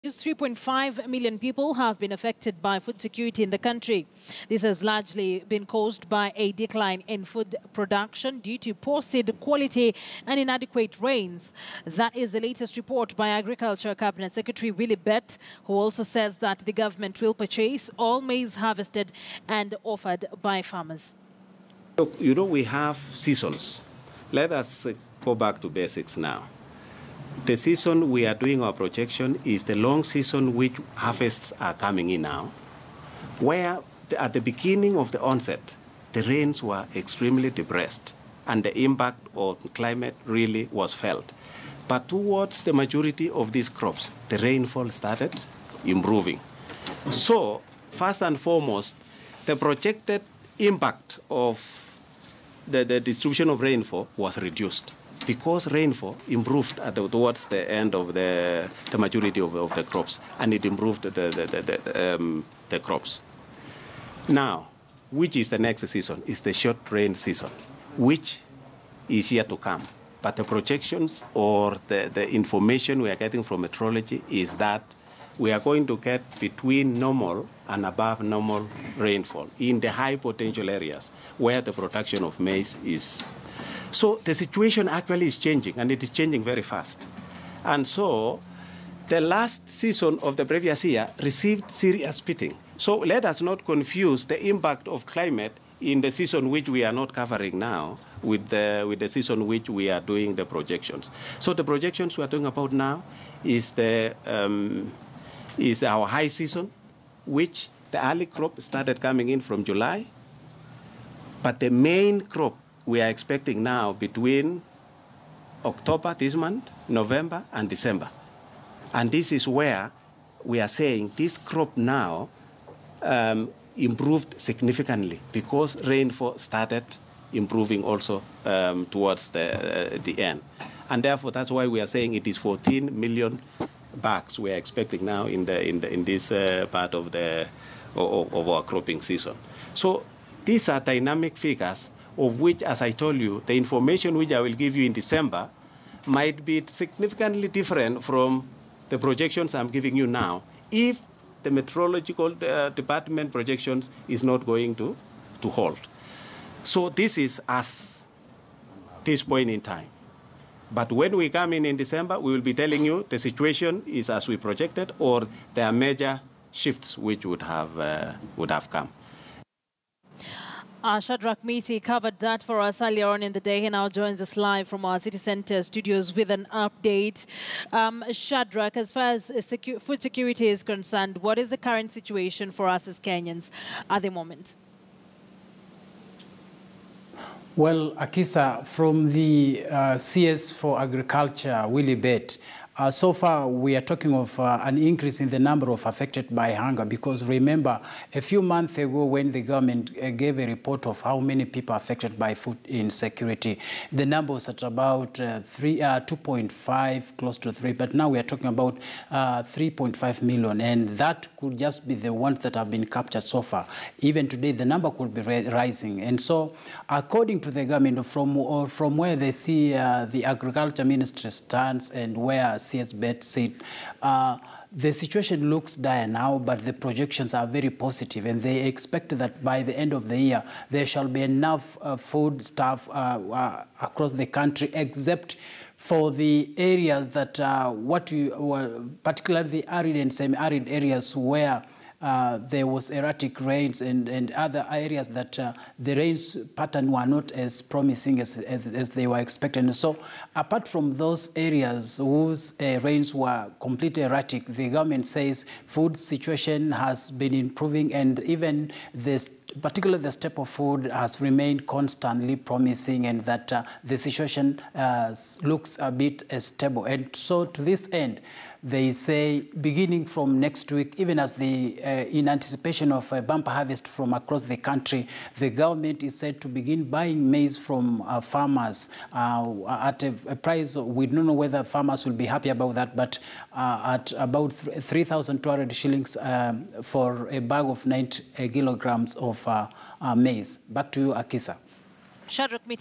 3.5 million people have been affected by food security in the country. This has largely been caused by a decline in food production due to poor seed quality and inadequate rains. That is the latest report by Agriculture Cabinet Secretary Willie Bett, who also says that the government will purchase all maize harvested and offered by farmers. Look, we have seasons. Let us go back to basics now. The season we are doing our projection is the long season which harvests are coming in now, where at the beginning of the onset, the rains were extremely depressed and the impact on climate really was felt. But towards the majority of these crops, the rainfall started improving. So, first and foremost, the projected impact of the distribution of rainfall was reduced, because rainfall improved towards the end of the majority of the crops, and it improved the crops. Now, which is the next season? Is the short rain season, which is yet to come. But the projections or the information we are getting from meteorology is that we are going to get between normal and above normal rainfall in the high potential areas where the production of maize is. So the situation actually is changing, and it is changing very fast. And so the last season of the previous year received serious beating. So let us not confuse the impact of climate in the season which we are not covering now with the season which we are doing the projections. So the projections we are talking about now is our high season, which the early crop started coming in from July, but the main crop we are expecting now between October this month, November, and December. And this is where we are saying this crop now improved significantly because rainfall started improving also towards the end. And therefore, that's why we are saying it is 14 million bags we are expecting now in this part of our cropping season. So these are dynamic figures, of which, as I told you, the information which I will give you in December might be significantly different from the projections I'm giving you now if the meteorological department projections is not going to hold. So this is as this point in time. But when we come in December, we will be telling you the situation is as we projected, or there are major shifts which would have come. Shadrach Miti covered that for us earlier on in the day. He now joins us live from our city center studios with an update. Shadrach, as far as food security is concerned, what is the current situation for us as Kenyans at the moment? Well, Akisa, from the CS for Agriculture, Willie Bett, so far we are talking of an increase in the number of affected by hunger, because remember, a few months ago when the government gave a report of how many people affected by food insecurity, the number was at about 2.5, close to 3, but now we are talking about 3.5 million, and that could just be the ones that have been captured so far. Even today, the number could be rising. And so, according to the government, from where they see the Agriculture Ministry stands and where CS Bett said, the situation looks dire now, but the projections are very positive, and they expect that by the end of the year, there shall be enough food stuff across the country, except for the areas that, particularly the arid and semi-arid areas where there was erratic rains and other areas that the rains pattern were not as promising as they were expected. And so apart from those areas whose rains were completely erratic, the government says food situation has been improving, and even particularly the staple food has remained constantly promising, and that the situation looks a bit stable. And so to this end, they say beginning from next week, even as in anticipation of a bumper harvest from across the country, the government is said to begin buying maize from farmers at a price. We don't know whether farmers will be happy about that, but at about 3,200 shillings for a bag of 90 kilograms of maize. Back to you, Akisa. Shadrach Miti.